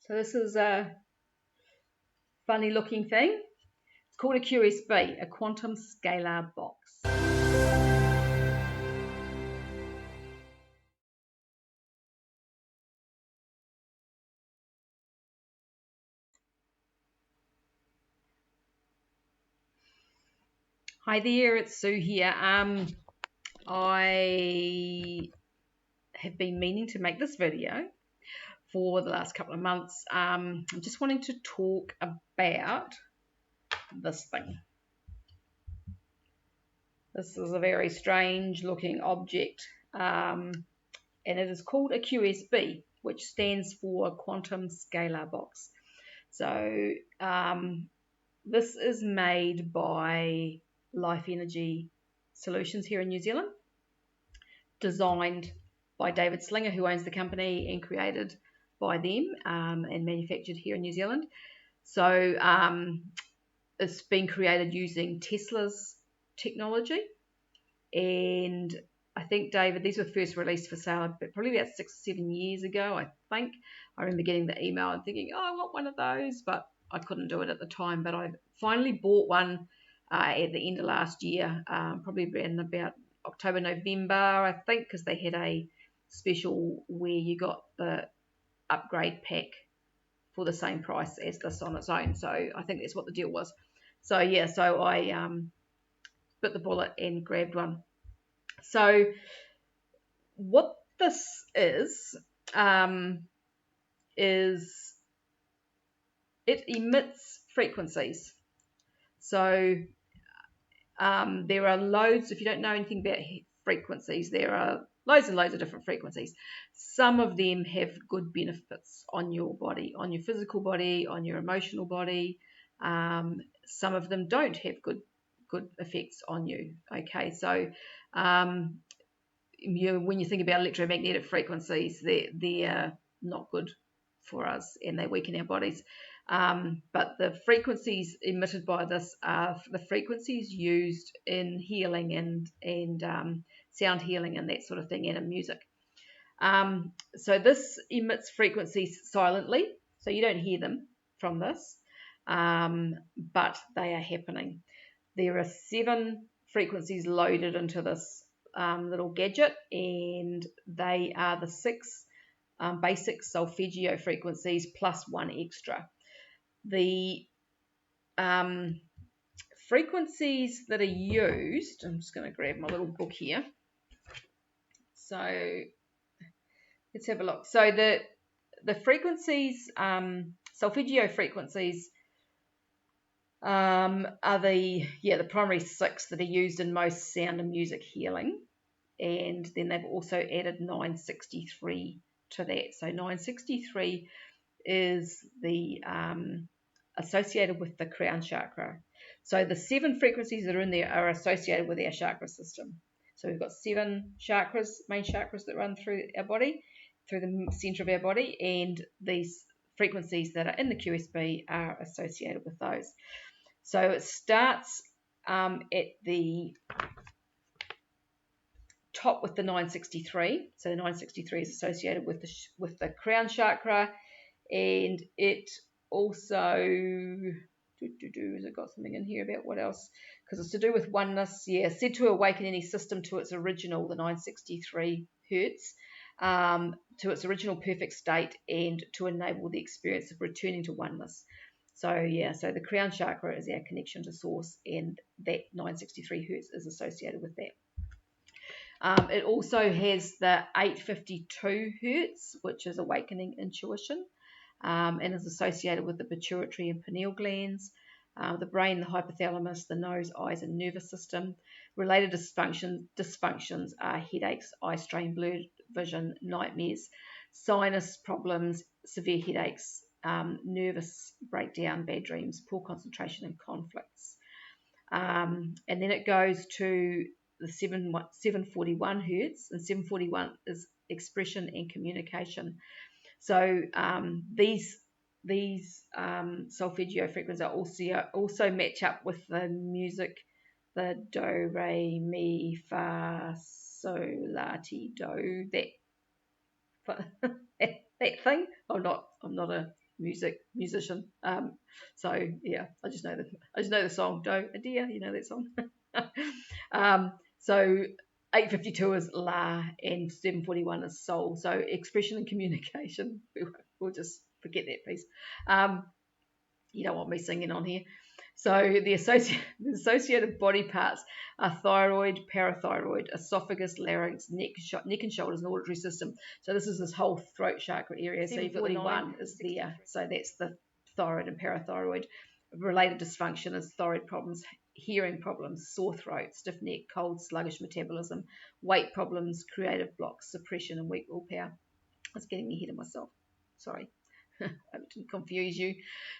So this is a funny looking thing. It's called a QSB, a Quantum Scalar Box. Hi there, it's Sue here. I have been meaning to make this video for the last couple of months. I'm just wanting to talk about this thing. This is a very strange looking object, and it is called a QSB, which stands for Quantum Scalar Box. So this is made by Life Energy Solutions here in New Zealand, designed by David Slinger, who owns the company, and created by them and manufactured here in New Zealand. So it's been created using Tesla's technology, and I think, David, these were first released for sale probably about 6 or 7 years ago, I think. I remember getting the email and thinking, oh, I want one of those, but I couldn't do it at the time. But I finally bought one at the end of last year, probably around about October, November, I think, because they had a special where you got the upgrade pack for the same price as this on its own. So I think that's what the deal was. So yeah, so I bit the bullet and grabbed one. So what this is it emits frequencies. So there are loads, if you don't know anything about frequencies, there are loads and loads of different frequencies. Some of them have good benefits on your body, on your physical body, on your emotional body. Some of them don't have good effects on you. Okay, so when you think about electromagnetic frequencies, they're not good for us and they weaken our bodies. But the frequencies emitted by this are the frequencies used in healing and sound healing and that sort of thing, and in music. So this emits frequencies silently, so you don't hear them from this, but they are happening. There are 7 frequencies loaded into this little gadget, and they are the 6 basic Solfeggio frequencies plus 1 extra. The frequencies that are used, I'm just going to grab my little book here. So let's have a look. So the frequencies, Solfeggio frequencies, are the primary 6 that are used in most sound and music healing, and then they've also added 963 to that. So 963 is the associated with the crown chakra. So the 7 frequencies that are in there are associated with our chakra system. So we've got 7 chakras, main chakras that run through our body, through the center of our body, and these frequencies that are in the QSB are associated with those. So it starts at the top with the 963. So the 963 is associated with the crown chakra, and it also has it got something in here about what else? Because it's to do with oneness. Yeah, said to awaken any system to its original, the 963 hertz, to its original perfect state, and to enable the experience of returning to oneness. So yeah, so the crown chakra is our connection to source, and that 963 hertz is associated with that. It also has the 852 hertz, which is awakening intuition, and is associated with the pituitary and pineal glands, the brain, the hypothalamus, the nose, eyes, and nervous system. Related dysfunctions are headaches, eye strain, blurred vision, nightmares, sinus problems, severe headaches, nervous breakdown, bad dreams, poor concentration, and conflicts. And then it goes to the 741 hertz, and 741 is expression and communication. So these Solfeggio frequencies are also match up with the music, the do, re, mi, fa, sol, la, ti, do, that thing. I'm not a musician. So yeah, I just know the song Do a Dear, you know that song. So 852 is La and 741 is Soul. So expression and communication. We'll just forget that piece. You don't want me singing on here. So the associated body parts are thyroid, parathyroid, esophagus, larynx, neck and shoulders, and auditory system. So this whole throat chakra area. So you've got 41 is there. So that's the thyroid and parathyroid. Related dysfunction is thyroid problems, hearing problems, sore throat, stiff neck, cold, sluggish metabolism, weight problems, creative blocks, suppression, and weak willpower. I was getting ahead of myself. Sorry. I didn't confuse you.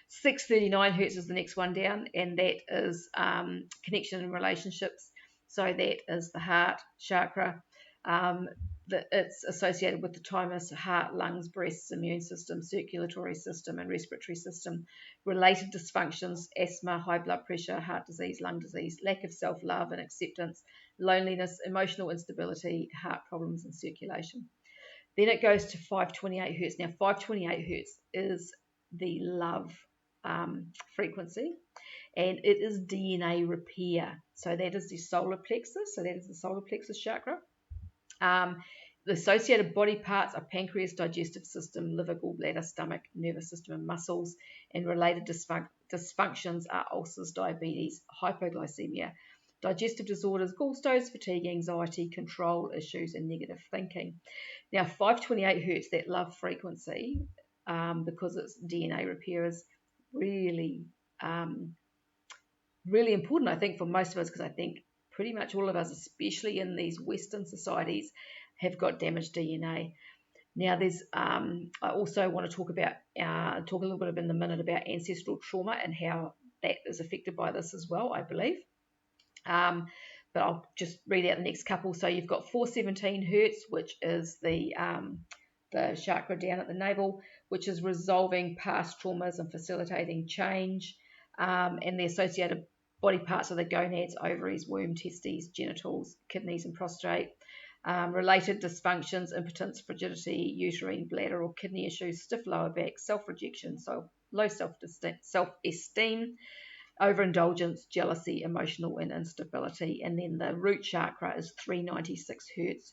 639 hertz is the next one down, and that is connection and relationships. So that is the heart chakra. It's associated with the thymus, heart, lungs, breasts, immune system, circulatory system, and respiratory system. Related dysfunctions: asthma, high blood pressure, heart disease, lung disease, lack of self-love and acceptance, loneliness, emotional instability, heart problems, and circulation. Then it goes to 528 hertz. Now, 528 hertz is the love frequency, and it is DNA repair. So that is the solar plexus. So that is the solar plexus chakra. The associated body parts are pancreas, digestive system, liver, gallbladder, stomach, nervous system, and muscles. And related dysfunctions are ulcers, diabetes, hypoglycemia, digestive disorders, gallstones, fatigue, anxiety, control issues, and negative thinking. Now, 528 hertz, that love frequency, because it's DNA repair, is really, really important, I think, for most of us, because I think pretty much all of us, especially in these Western societies, have got damaged DNA. Now, there's I also want to talk a little bit in a minute about ancestral trauma and how that is affected by this as well, I believe. But I'll just read out the next couple. So you've got 417 hertz, which is the chakra down at the navel, which is resolving past traumas and facilitating change. And the associated body parts are the gonads, ovaries, womb, testes, genitals, kidneys, and prostate. Related dysfunctions: impotence, frigidity, uterine, bladder, or kidney issues, stiff lower back, self-rejection, so low self-esteem, overindulgence, jealousy, emotional and instability. And then the root chakra is 396 hertz,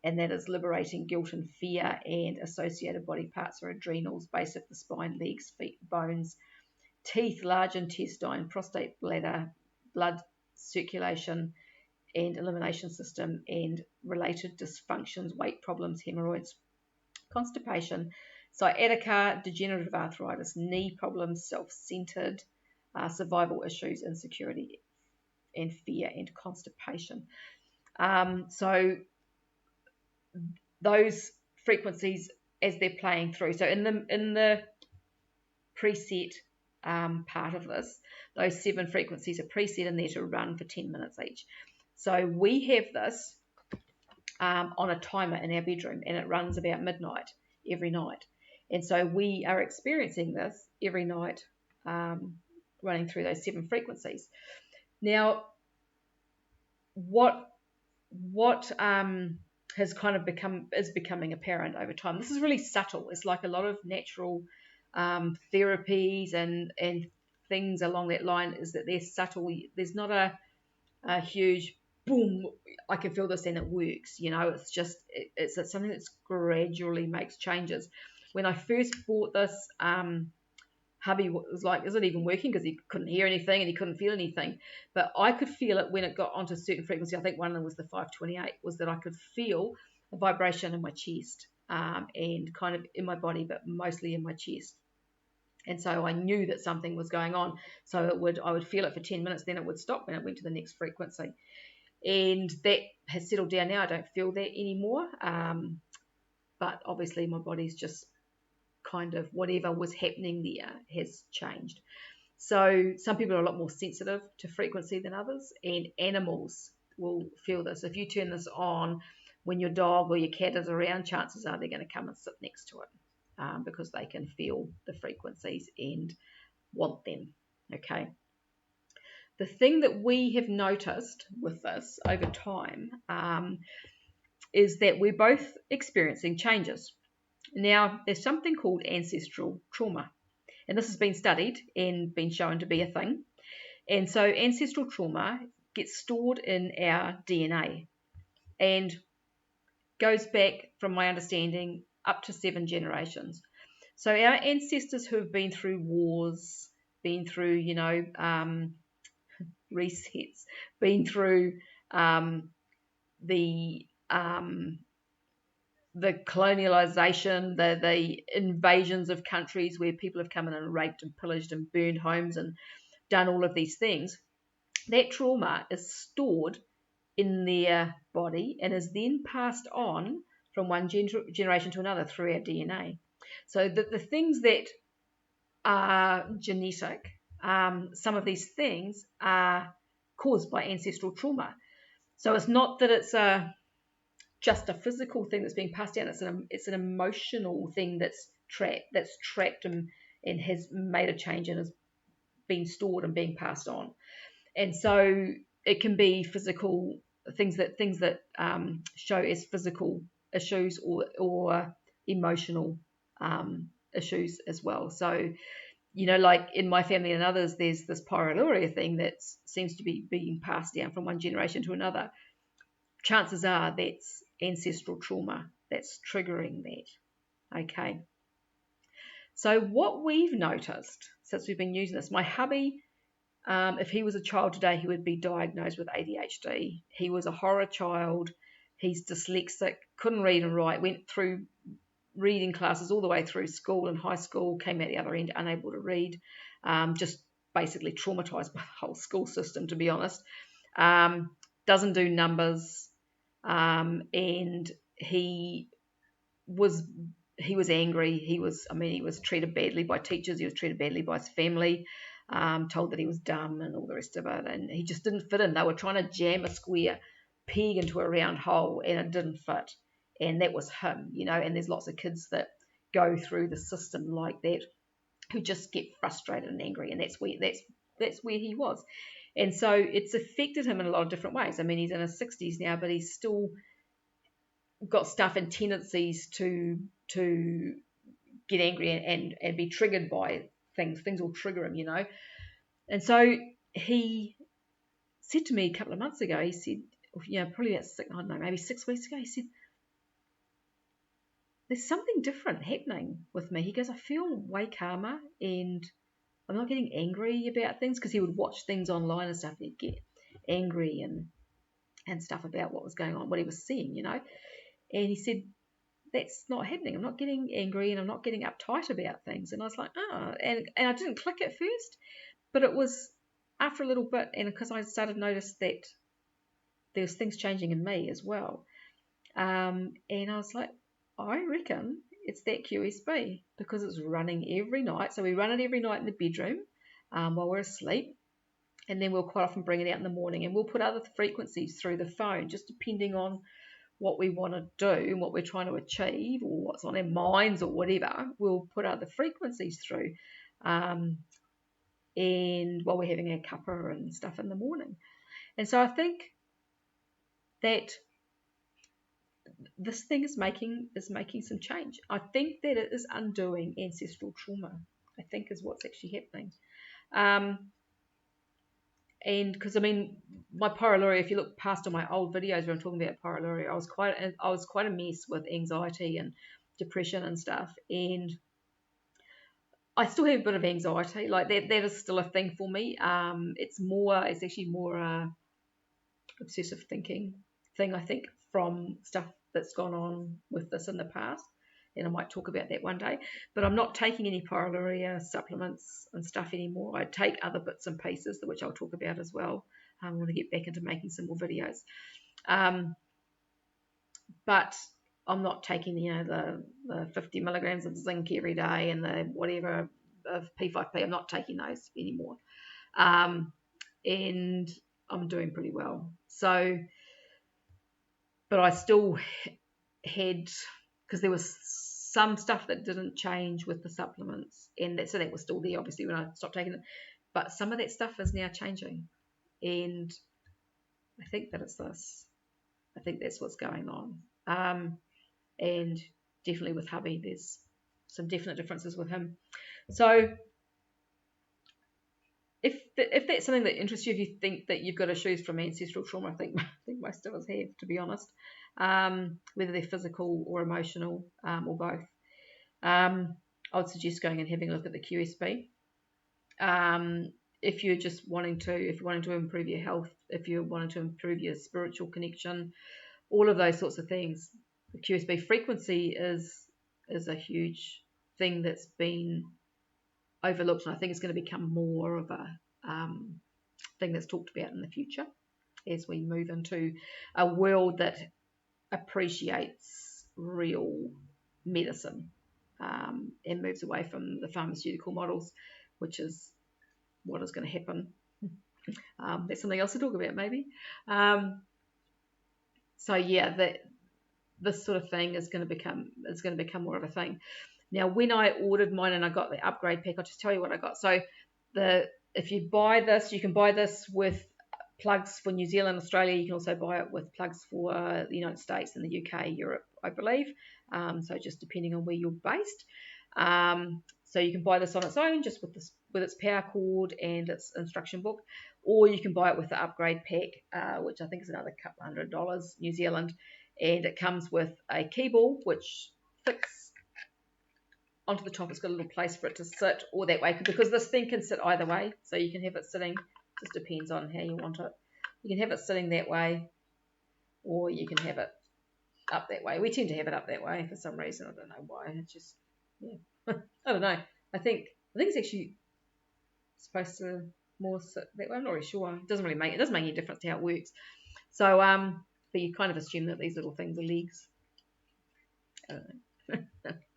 and that is liberating guilt and fear. And associated body parts are adrenals, base of the spine, legs, feet, bones, teeth, large intestine, prostate, bladder, blood circulation and elimination system. And related dysfunctions: weight problems, hemorrhoids, constipation, sciatica, degenerative arthritis, knee problems, self-centered, survival issues, insecurity and fear, and constipation. So those frequencies as they're playing through. So in the preset part of this, those 7 frequencies are preset in there to run for 10 minutes each. So we have this on a timer in our bedroom, and it runs about midnight every night. And so we are experiencing this every night, running through those 7 frequencies. Now, what has kind of becoming apparent over time. This is really subtle. It's like a lot of natural therapies and things along that line, is that they're subtle. There's not a huge boom, I can feel this and it works. It's just it's something that's gradually makes changes. When I first bought this, hubby was like, is it even working? Because he couldn't hear anything and he couldn't feel anything. But I could feel it when it got onto a certain frequency. I think one of them was the 528, was that I could feel a vibration in my chest and kind of in my body, but mostly in my chest. And so I knew that something was going on. So I would feel it for 10 minutes, then it would stop when it went to the next frequency. And that has settled down now. I don't feel that anymore. But obviously my body's just kind of, whatever was happening there has changed. So some people are a lot more sensitive to frequency than others, and animals will feel this. If you turn this on when your dog or your cat is around, chances are they're going to come and sit next to it because they can feel the frequencies and want them. Okay. The thing that we have noticed with this over time is that we're both experiencing changes. Now, there's something called ancestral trauma. And this has been studied and been shown to be a thing. And so ancestral trauma gets stored in our DNA and goes back, from my understanding, up to 7 generations. So our ancestors who have been through wars, been through, resets, been through the colonialization, the invasions of countries where people have come in and raped and pillaged and burned homes and done all of these things, that trauma is stored in their body and is then passed on from one generation to another through our DNA. So the things that are genetic, some of these things are caused by ancestral trauma. So it's not that it's just a physical thing that's being passed down. It's an emotional thing that's trapped and has made a change and has been stored and being passed on. And so it can be physical things that show as physical issues or emotional issues as well. So, like in my family and others, there's this pyroluria thing that seems to be being passed down from one generation to another. Chances are that's ancestral trauma that's triggering that. Okay. So what we've noticed since we've been using this, my hubby, if he was a child today, he would be diagnosed with ADHD. He was a horror child. He's dyslexic, couldn't read and write, went through reading classes all the way through school and high school, came out the other end unable to read, just basically traumatized by the whole school system, to be honest. Doesn't do numbers, and he was angry. He was treated badly by teachers. He was treated badly by his family, told that he was dumb and all the rest of it, and he just didn't fit in. They were trying to jam a square peg into a round hole, and it didn't fit. And that was him, and there's lots of kids that go through the system like that who just get frustrated and angry, and that's where he was. And so it's affected him in a lot of different ways. He's in his 60s now, but he's still got stuff and tendencies to get angry and be triggered by things. Things will trigger him, And so he said to me a couple of months ago, he said, probably about maybe 6 weeks ago, he said, there's something different happening with me. He goes, I feel way calmer and I'm not getting angry about things, because he would watch things online and stuff and he'd get angry and stuff about what was going on, what he was seeing, And he said, that's not happening. I'm not getting angry and I'm not getting uptight about things. And I was like, and I didn't click at first, but it was after a little bit, and because I started to notice that there's things changing in me as well. And I was like, I reckon it's that QSB, because it's running every night. So we run it every night in the bedroom while we're asleep. And then we'll quite often bring it out in the morning, and we'll put other frequencies through the phone, just depending on what we want to do and what we're trying to achieve or what's on our minds or whatever. We'll put other frequencies through and while we're having a cuppa and stuff in the morning. And so I think that this thing is making some change. I think that it is undoing ancestral trauma, I think, is what's actually happening. And because my pyroluria, if you look past on my old videos where I'm talking about pyroluria, I was quite a mess with anxiety and depression and stuff, and I still have a bit of anxiety. Like that is still a thing for me. It's actually more obsessive thinking thing, I think, from stuff that's gone on with this in the past, and I might talk about that one day. But I'm not taking any pyroluria supplements and stuff anymore. I take other bits and pieces, which I'll talk about as well. I want to get back into making some more videos, but I'm not taking the 50 milligrams of zinc every day and the whatever of P5P. I'm not taking those anymore, and I'm doing pretty well. So, but I still had, because there was some stuff that didn't change with the supplements, and so that was still there obviously when I stopped taking it, but some of that stuff is now changing, and I think that it's this. I think that's what's going on, and definitely with hubby there's some definite differences with him. So if that's something that interests you, if you think that you've got issues from ancestral trauma, I think most of us have, to be honest, whether they're physical or emotional, or both. I would suggest going and having a look at the QSB. If you're wanting to improve your health, if you're wanting to improve your spiritual connection, all of those sorts of things, the QSB frequency is a huge thing that's been overlooked, and I think it's going to become more of a thing that's talked about in the future as we move into a world that appreciates real medicine, and moves away from the pharmaceutical models, which is what is going to happen. That's something else to talk about, maybe. So yeah, this sort of thing is going to become more of a thing. Now, when I ordered mine and I got the upgrade pack, I'll just tell you what I got. So if you buy this, you can buy this with plugs for New Zealand, Australia. You can also buy it with plugs for the United States and the UK, Europe, I believe. So just depending on where you're based. So you can buy this on its own, just with its power cord and its instruction book, or you can buy it with the upgrade pack, which I think is another couple $100 New Zealand, and it comes with a key ball which fits onto the top. It's got a little place for it to sit, or that way, because this thing can sit either way, so you can have it sitting, just depends on how you want it. You can have it sitting that way, or you can have it up that way. We tend to have it up that way for some reason. I don't know why. It's just, yeah. I don't know. I think it's actually supposed to more sit that way. I'm not really sure. It doesn't make any difference to how it works. So but you kind of assume that these little things are legs. I don't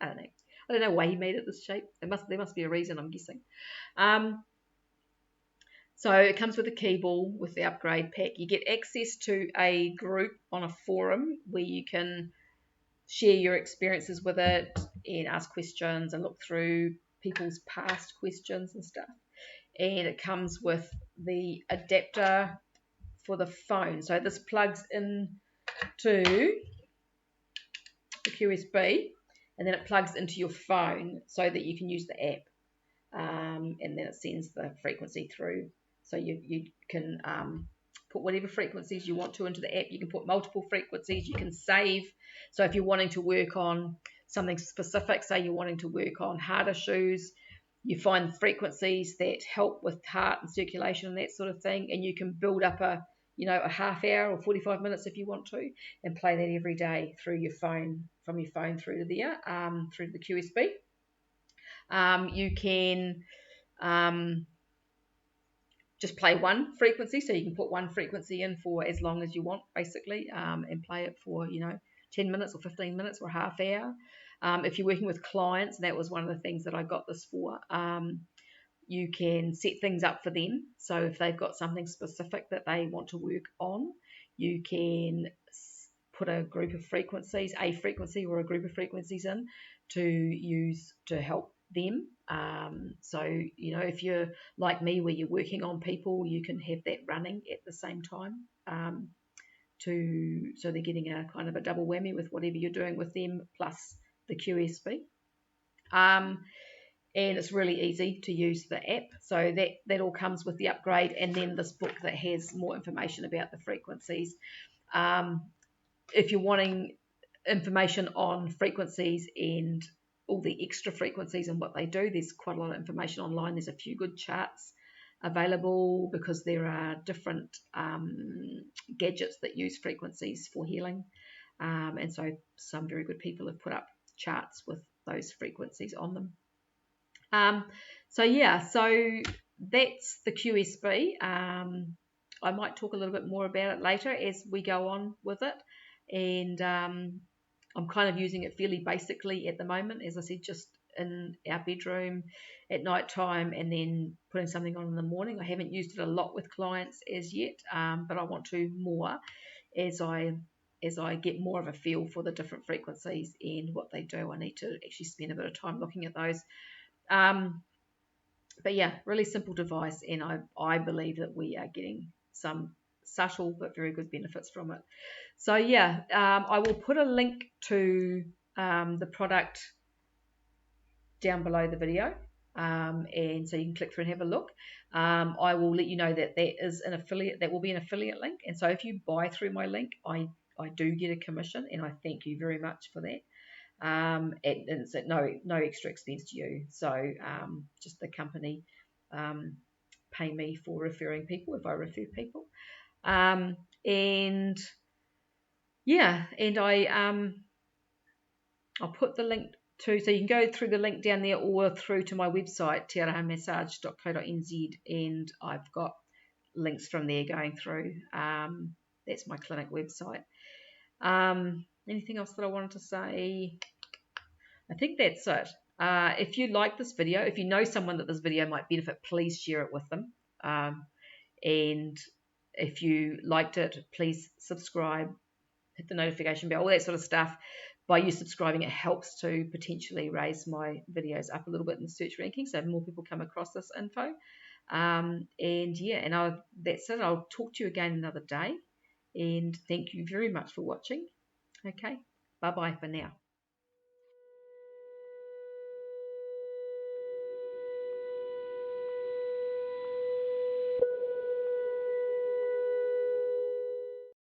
know. I don't know why he made it this shape. There must be a reason, I'm guessing. So it comes with a key ball with the upgrade pack. You get access to a group on a forum where you can share your experiences with it and ask questions and look through people's past questions and stuff. And it comes with the adapter for the phone. So this plugs into the QSB, and then it plugs into your phone so that you can use the app, and then it sends the frequency through. So you can put whatever frequencies you want to into the app. You can put multiple frequencies. You can save. So if you're wanting to work on something specific, say you're wanting to work on heart issues, you find frequencies that help with heart and circulation and that sort of thing, and you can build up a half hour or 45 minutes if you want to, and play that every day through your phone, from your phone through to there, through to the QSB. You can just play one frequency, so you can put one frequency in for as long as you want, basically, and play it for 10 minutes or 15 minutes or a half hour. If you're working with clients, and that was one of the things that I got this for, you can set things up for them. So if they've got something specific that they want to work on, you can put a group of frequencies, a frequency or a group of frequencies in to use to help them. So if you're like me, where you're working on people, you can have that running at the same time, so they're getting a kind of a double whammy with whatever you're doing with them plus the QSB. And it's really easy to use the app. So that all comes with the upgrade, and then this book that has more information about the frequencies. If you're wanting information on frequencies and all the extra frequencies and what they do, there's quite a lot of information online. There's a few good charts available, because there are different gadgets that use frequencies for healing, and so some very good people have put up charts with those frequencies on them. So that's the QSB. I might talk a little bit more about it later as we go on with it, and I'm kind of using it fairly basically at the moment, as I said, just in our bedroom at night time, and then putting something on in the morning. I haven't used it a lot with clients as yet, but I want to more as I get more of a feel for the different frequencies and what they do. I need to actually spend a bit of time looking at those. But yeah, really simple device, and I believe that we are getting some subtle but very good benefits from it. So yeah, I will put a link to the product down below the video, and so you can click through and have a look. I will let you know that there is an affiliate, that will be an affiliate link, and so if you buy through my link, I do get a commission, and I thank you very much for that. And it's at no extra expense to you. So just the company pay me for referring people if I refer people. And yeah, and I'll put the link to, so you can go through the link down there or through to my website, tearahamassage.co.nz, and I've got links from there going through. That's my clinic website. Anything else that I wanted to say? I think that's it. If you like this video, if you know someone that this video might benefit, please share it with them. And if you liked it, please subscribe, hit the notification bell, all that sort of stuff. By you subscribing, it helps to potentially raise my videos up a little bit in the search ranking, so more people come across this info. And yeah, and that's it. I'll talk to you again another day. And thank you very much for watching. Okay, bye-bye for now.